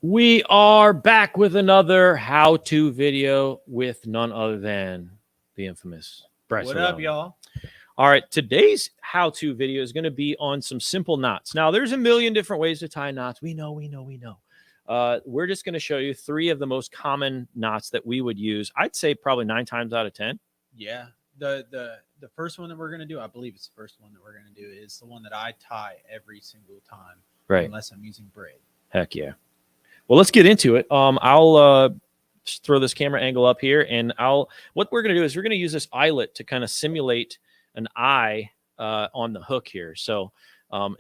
We are back with another how-to video with none other than the infamous Bryce. What up, y'all? All right, today's how-to video is going to be on some simple knots. Now, there's a million different ways to tie knots. We know. We're just going to show you 3 of the most common knots that we would use. I'd say probably 9 times out of 10. Yeah, the first one that we're gonna do, I believe it's the first one that we're gonna do, is the one that I tie every single time, right? Unless I'm using braid. Heck yeah. Well, let's get into it. I'll just throw this camera angle up here, and what we're going to do is we're going to use this eyelet to kind of simulate an eye on the hook here. So I'm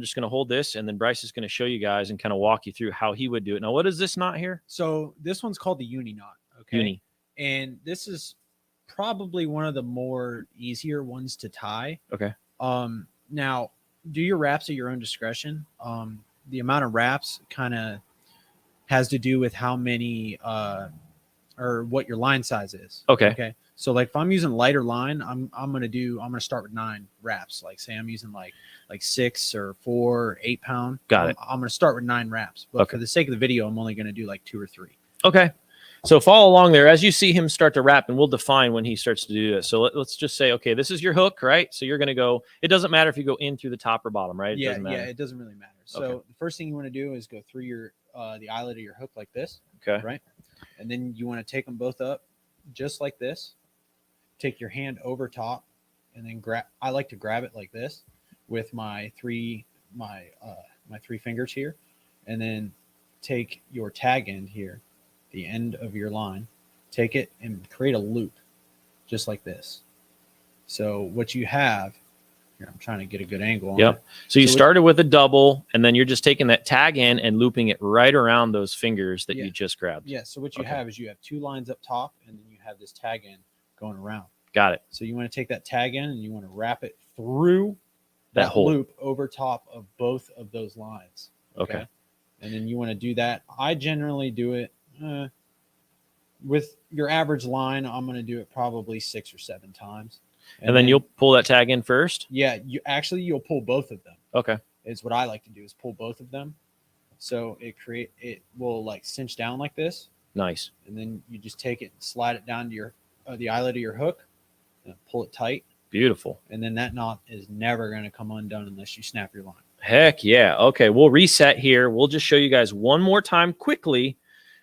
just going to hold this, and then Bryce is going to show you guys and kind of walk you through how he would do it. Now, what is this knot here? So this one's called the Uni knot. Okay. Uni. And this is probably one of the more easier ones to tie. Okay. Now, do your wraps at your own discretion. The amount of wraps kind of has to do with how many or what your line size is. Okay. So like if I'm using lighter line, I'm gonna start with 9 wraps. Like say I'm using like 6 or 4 or 8 pound. Got it. I'm gonna start with 9 wraps. But for the sake of the video, I'm only gonna do like 2 or 3. Okay. So follow along there as you see him start to wrap, and we'll define when he starts to do this. So let's just say, okay, this is your hook, right? So you're going to go, it doesn't matter if you go in through the top or bottom, right? Yeah, it doesn't really matter. So the first thing you want to do is go through your the eyelet of your hook like this. Okay. Right? And then you want to take them both up just like this. Take your hand over top and then I like to grab it like this with my 3 fingers here, and then take your tag end here, the end of your line, take it and create a loop just like this. So what you have here, I'm trying to get a good angle on it. So you started with a double, and then you're just taking that tag in and looping it right around those fingers that you just grabbed. Yeah. So what you have is you have 2 lines up top, and then you have this tag end going around. Got it. So you want to take that tag in and you want to wrap it through that whole loop over top of both of those lines. Okay. And then you want to do that. I generally do it with your average line. I'm going to do it probably 6 or 7 times. And then you'll pull that tag in first? Yeah, you'll pull both of them. Okay. Is what I like to do, is pull both of them. So it will like cinch down like this. Nice. And then you just take it and slide it down to your the eyelet of your hook and pull it tight. Beautiful. And then that knot is never going to come undone unless you snap your line. Heck yeah. Okay, we'll reset here. We'll just show you guys one more time quickly.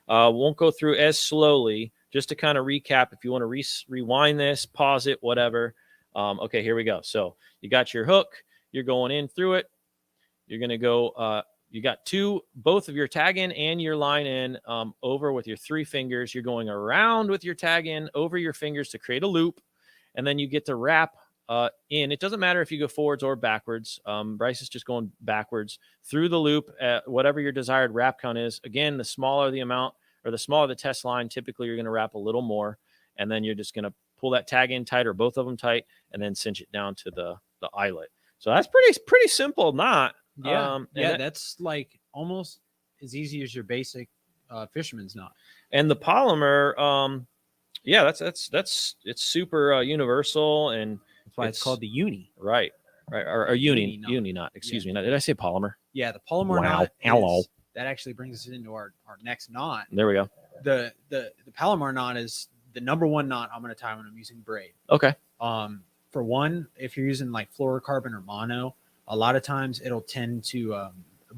Won't go through as slowly, just to kind of recap. If you want to rewind this, pause it, whatever. Okay, here we go. So you got your hook. You're going in through it. You're going to go, you got both of your tag in and your line in over with your 3 fingers. You're going around with your tag in over your fingers to create a loop. And then you get to wrap in. It doesn't matter if you go forwards or backwards. Bryce is just going backwards through the loop at whatever your desired wrap count is. Again, the smaller the amount or the smaller the test line, typically you're going to wrap a little more. And then you're just going to pull that tag in tight or both of them tight and then cinch it down to the eyelet. So that's pretty simple knot. Yeah. That's like almost as easy as your basic fisherman's knot. And the polymer, it's super universal, and that's why it's called the Uni. Right. Or Uni knot. Excuse me. Did I say polymer? Yeah, the polymer knot. Hello. That actually brings us into our next knot. There we go. The Palomar knot is the #1 knot I'm going to tie when I'm using braid. Okay. For one, if you're using like fluorocarbon or mono, a lot of times it'll tend to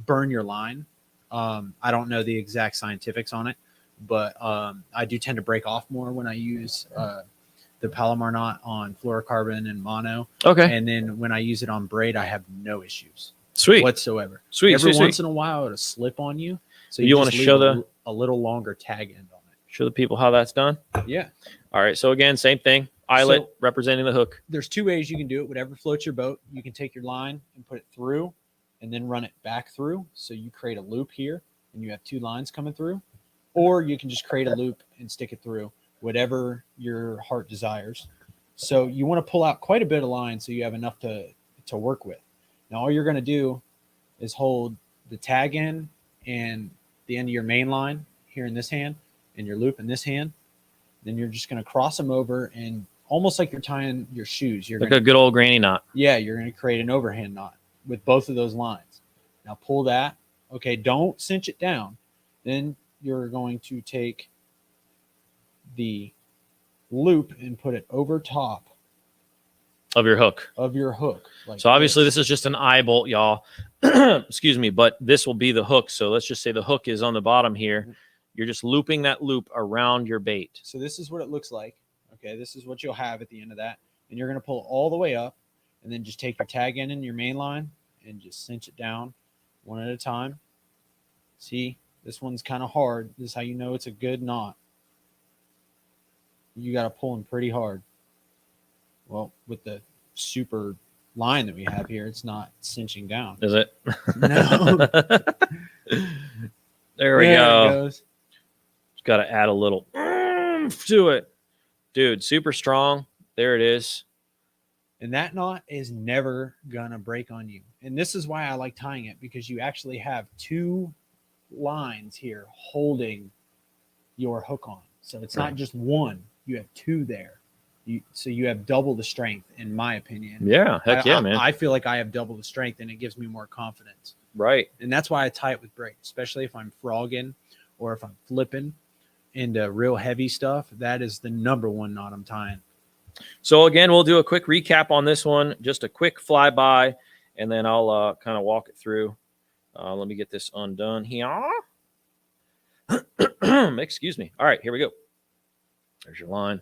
burn your line. I don't know the exact scientifics on it, but I do tend to break off more when I use the Palomar knot on fluorocarbon and mono. Okay. And then when I use it on braid, I have no issues. Sweet. Whatsoever. Every once in a while, it'll slip on you. So you want to show a little longer tag end on it. Show the people how that's done? Yeah. All right. So again, same thing. Eyelet representing the hook. There's 2 ways you can do it. Whatever floats your boat. You can take your line and put it through and then run it back through. So you create a loop here and you have 2 lines coming through. Or you can just create a loop and stick it through, whatever your heart desires. So you want to pull out quite a bit of line so you have enough to work with. Now, all you're going to do is hold the tag end and the end of your main line here in this hand and your loop in this hand. Then you're just going to cross them over, and almost like you're tying your shoes. You're like a good old granny knot. Yeah, you're going to create an overhand knot with both of those lines. Now pull that. Okay, don't cinch it down. Then you're going to take the loop and put it over top of your hook. of your hook. Like So obviously this is just an eye bolt, y'all. Excuse me, but this will be the hook. So let's just say the hook is on the bottom here. You're just looping that loop around your bait. So this is what it looks like. Okay, this is what you'll have at the end of that. And you're going to pull all the way up and then just take your tag end in your main line and just cinch it down one at a time. See, this one's kind of hard. This is how you know it's a good knot. You got to pull them pretty hard. Well, with the super line that we have here, it's not cinching down. Is it? No. There we go. It goes. Just got to add a little to it. Dude, super strong. There it is. And that knot is never going to break on you. And this is why I like tying it, because you actually have two lines here holding your hook on. So it's not just one. You have two there. So you have double the strength, in my opinion. Yeah, heck yeah, man. I feel like I have double the strength, and it gives me more confidence. Right. And that's why I tie it with braid, especially if I'm frogging or if I'm flipping into real heavy stuff. That is the number one knot I'm tying. So again, we'll do a quick recap on this one, just a quick flyby, and then I'll kind of walk it through. Let me get this undone here. Excuse me. All right, here we go. There's your line.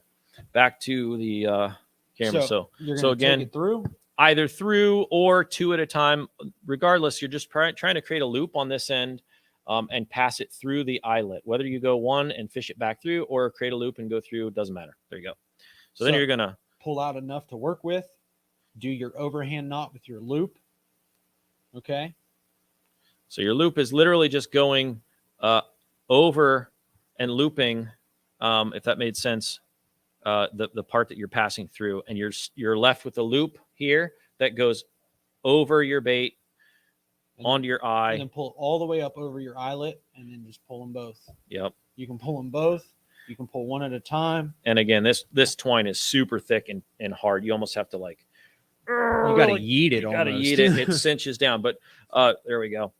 Back to the camera. So again, take it through. Either through or two at a time. Regardless, you're just trying to create a loop on this end and pass it through the eyelet. Whether you go one and fish it back through or create a loop and go through, it doesn't matter. There you go. So then you're going to pull out enough to work with. Do your overhand knot with your loop. Okay. So your loop is literally just going over and looping, if that made sense, the part that you're passing through, and you're left with a loop here that goes over your bait onto your eye. And then pull all the way up over your eyelet, and then just pull them both. Yep. You can pull them both. You can pull one at a time. And again, this twine is super thick and hard. You almost have to you got to yeet it. You got to yeet it. It cinches down. But there we go.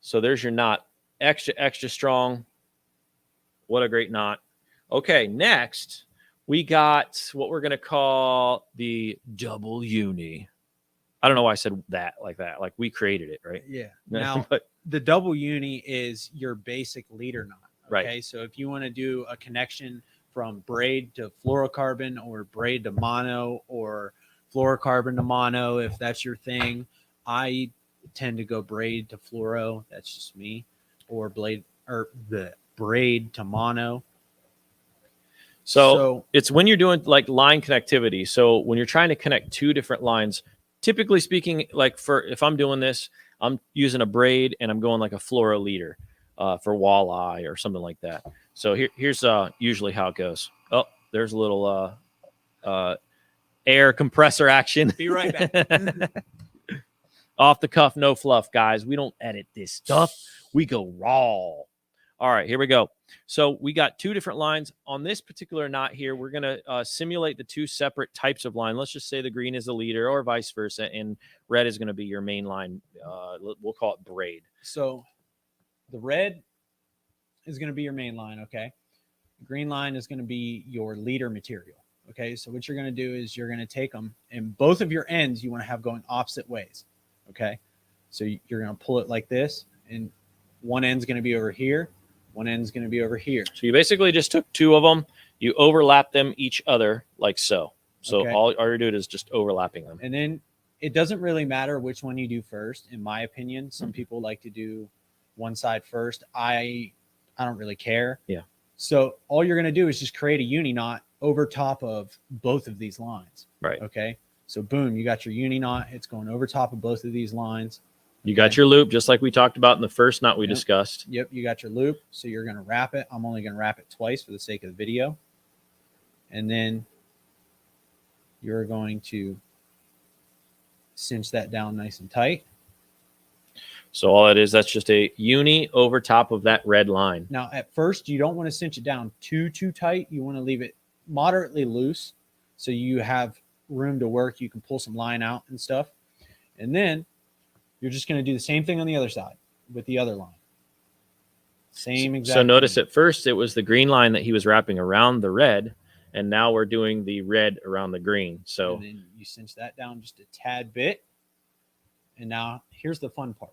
So there's your knot. Extra strong. What a great knot. Okay, next we got what we're going to call the double uni. I don't know why I said that like that. Like we created it, right? Yeah. Now, the double uni is your basic leader knot. Okay. Right. So if you want to do a connection from braid to fluorocarbon or braid to mono or fluorocarbon to mono, if that's your thing, I tend to go braid to fluoro. That's just me. Or the braid to mono. So it's when you're doing like line connectivity. So when you're trying to connect two different lines, typically speaking, if I'm doing this, I'm using a braid and I'm going like a fluoro leader for walleye or something like that. So here's usually how it goes. Oh, there's a little air compressor action. Be right back. Off the cuff, no fluff, guys. We don't edit this stuff. We go raw. All right, here we go. So we got two different lines. On this particular knot here, we're going to simulate the two separate types of line. Let's just say the green is the leader or vice versa, and red is going to be your main line. We'll call it braid. So the red is going to be your main line, okay? The green line is going to be your leader material, okay? So what you're going to do is you're going to take them, and both of your ends you want to have going opposite ways, okay? So you're going to pull it like this, and one end's going to be over here. One end's going to be over here. So you basically just took two of them. You overlap them each other like so. So okay. all you're doing is just overlapping them. And then it doesn't really matter which one you do first, in my opinion. Some people like to do one side first. I don't really care. Yeah. So all you're going to do is just create a uni knot over top of both of these lines. Right. Okay. So boom, you got your uni knot. It's going over top of both of these lines. You got your loop, just like we talked about in the first knot we discussed. Yep, you got your loop. So you're going to wrap it. I'm only going to wrap it twice for the sake of the video. And then you're going to cinch that down nice and tight. So all it is, that's just a uni over top of that red line. Now, at first, you don't want to cinch it down too tight. You want to leave it moderately loose so you have room to work. You can pull some line out and stuff. And then you're just going to do the same thing on the other side with the other line. Same exact So notice thing. at first it was the green line that he was wrapping around the red, and now we're doing the red around the green. So and then you cinch that down just a tad bit. And now here's the fun part.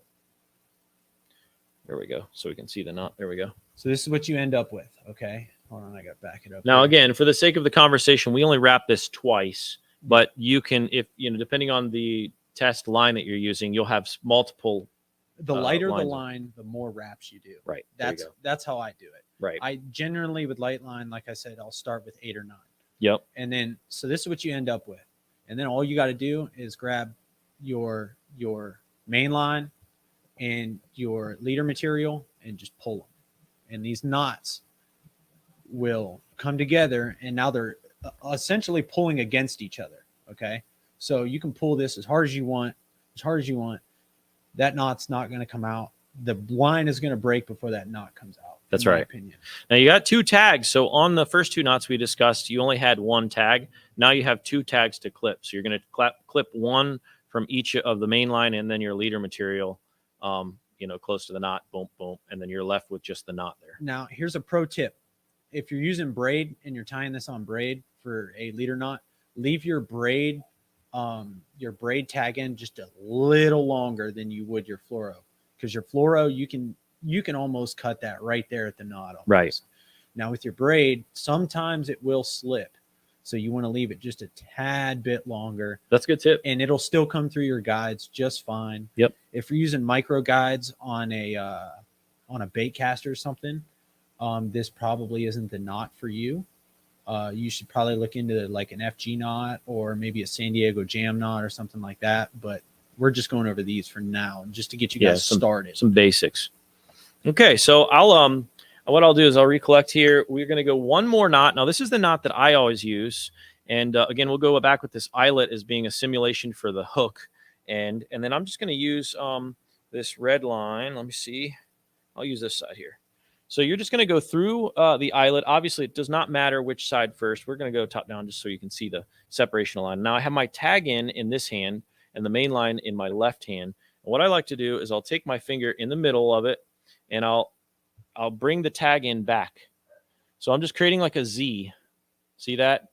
there we go. So we can see the knot. There we go. So this is what you end up with. Okay. Hold on, I got to back it up. Now, here. again, for the sake of the conversation, we only wrap this twice, but you can, if you know, depending on the test line that you're using, you'll have multiple. The lighter the lines. line, the more wraps you do. Right. There you That's how I do it. Right. I generally with light line, like I said, I'll start with 8 or 9. Yep. And then so this is what you end up with. And then all you got to do is grab your main line and your leader material and just pull them. And these knots will come together, and now they're essentially pulling against each other. Okay. So you can pull this as hard as you want, That knot's not going to come out. The line is going to break before that knot comes out. That's in my right. opinion. Now you got 2 tags. So on the first 2 knots we discussed, you only had 1 tag. Now you have 2 tags to clip. So you're going to clip 1 from each of the main line and then your leader material, close to the knot, boom, boom. And then you're left with just the knot there. Now here's a pro tip. If you're using braid and you're tying this on braid for a leader knot, leave your braid tag in just a little longer than you would your fluoro, because your fluoro you can almost cut that right there at the knot almost. Right. Now with your braid, sometimes it will slip, so you want to leave it just a tad bit longer. That's a good tip. And it'll still come through your guides just fine. Yep. If you're using micro guides on a bait caster or something, this probably isn't the knot for you. You should probably look into like an FG knot or maybe a San Diego jam knot or something like that. But we're just going over these for now, just to get you guys started. Some basics. Okay, so what I'll do is I'll recollect here. We're going to go 1 more knot. Now this is the knot that I always use, and again we'll go back with this eyelet as being a simulation for the hook, and then I'm just going to use this red line. Let me see. I'll use this side here. So you're just going to go through the eyelet. Obviously, it does not matter which side first. We're going to go top down just so you can see the separation line. Now I have my tag in this hand and the main line in my left hand. And what I like to do is I'll take my finger in the middle of it and I'll bring the tag in back. So I'm just creating like a Z. See that?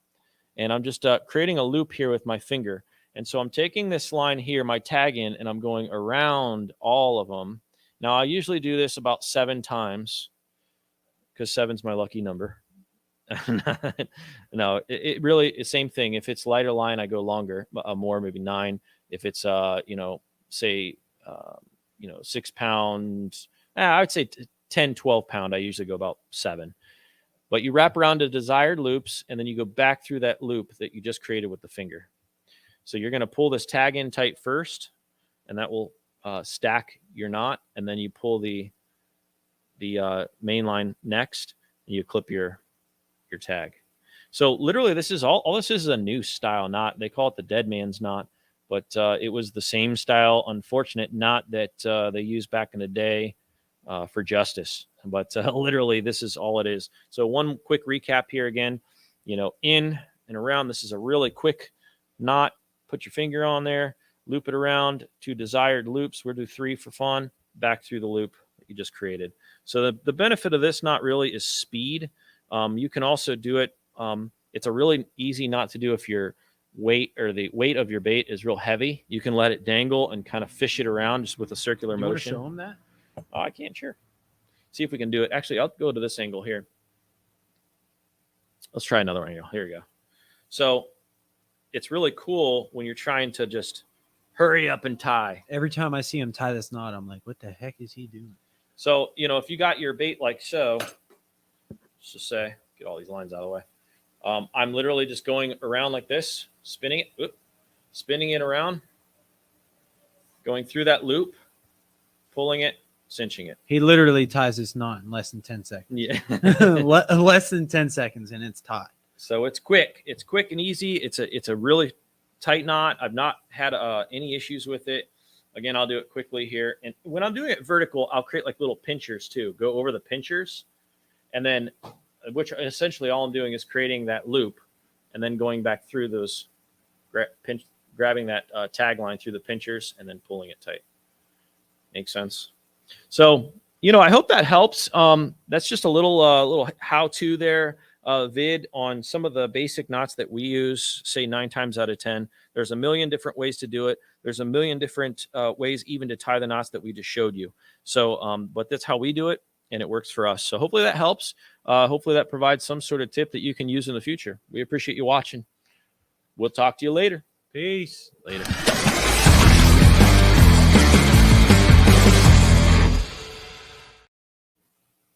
And I'm just creating a loop here with my finger. And so I'm taking this line here, my tag in, and I'm going around all of them. Now I usually do this about 7 times, because 7's my lucky number. No, it really is same thing. If it's lighter line, I go longer, more, maybe 9. If it's, say, 6 pounds, I would say 10, 12 pound, I usually go about 7. But you wrap around the desired loops, and then you go back through that loop that you just created with the finger. So you're going to pull this tag in tight first, and that will stack your knot, and then you pull the main line next, and you clip your tag. So literally this is all this is a new style knot. They call it the dead man's knot, but it was the same style, unfortunate knot that they used back in the day for justice. But literally this is all it is. So one quick recap here again, in and around. This is a really quick knot. Put your finger on there, loop it around 2 desired loops. We'll do 3 for fun, back through the loop that you just created. So the benefit of this knot really is speed. You can also do it. It's a really easy knot to do if your weight or the weight of your bait is real heavy. You can let it dangle and kind of fish it around just with a circular motion. You want to show them that? Oh, I can, sure. See if we can do it. Actually, I'll go to this angle here. Let's try another angle. Here we go. So it's really cool when you're trying to just hurry up and tie. Every time I see him tie this knot, I'm like, what the heck is he doing? So, if you got your bait like so, let's just say, get all these lines out of the way. I'm literally just going around like this, spinning it around, going through that loop, pulling it, cinching it. He literally ties this knot in less than 10 seconds. Yeah. Less than 10 seconds, and it's tied. So it's quick. It's quick and easy. It's a really tight knot. I've not had any issues with it. Again, I'll do it quickly here. And when I'm doing it vertical, I'll create like little pinchers too. Go over the pinchers, and then, which essentially all I'm doing is creating that loop and then going back through those, grabbing that tag line through the pinchers and then pulling it tight. Makes sense? So you know, I hope that helps. That's just a little how-to there vid on some of the basic knots that we use, say 9 times out of 10. There's a million different ways to do it. There's a million different ways even to tie the knots that we just showed you. So, but that's how we do it, and it works for us. So hopefully that helps. Hopefully that provides some sort of tip that you can use in the future. We appreciate you watching. We'll talk to you later. Peace. Later.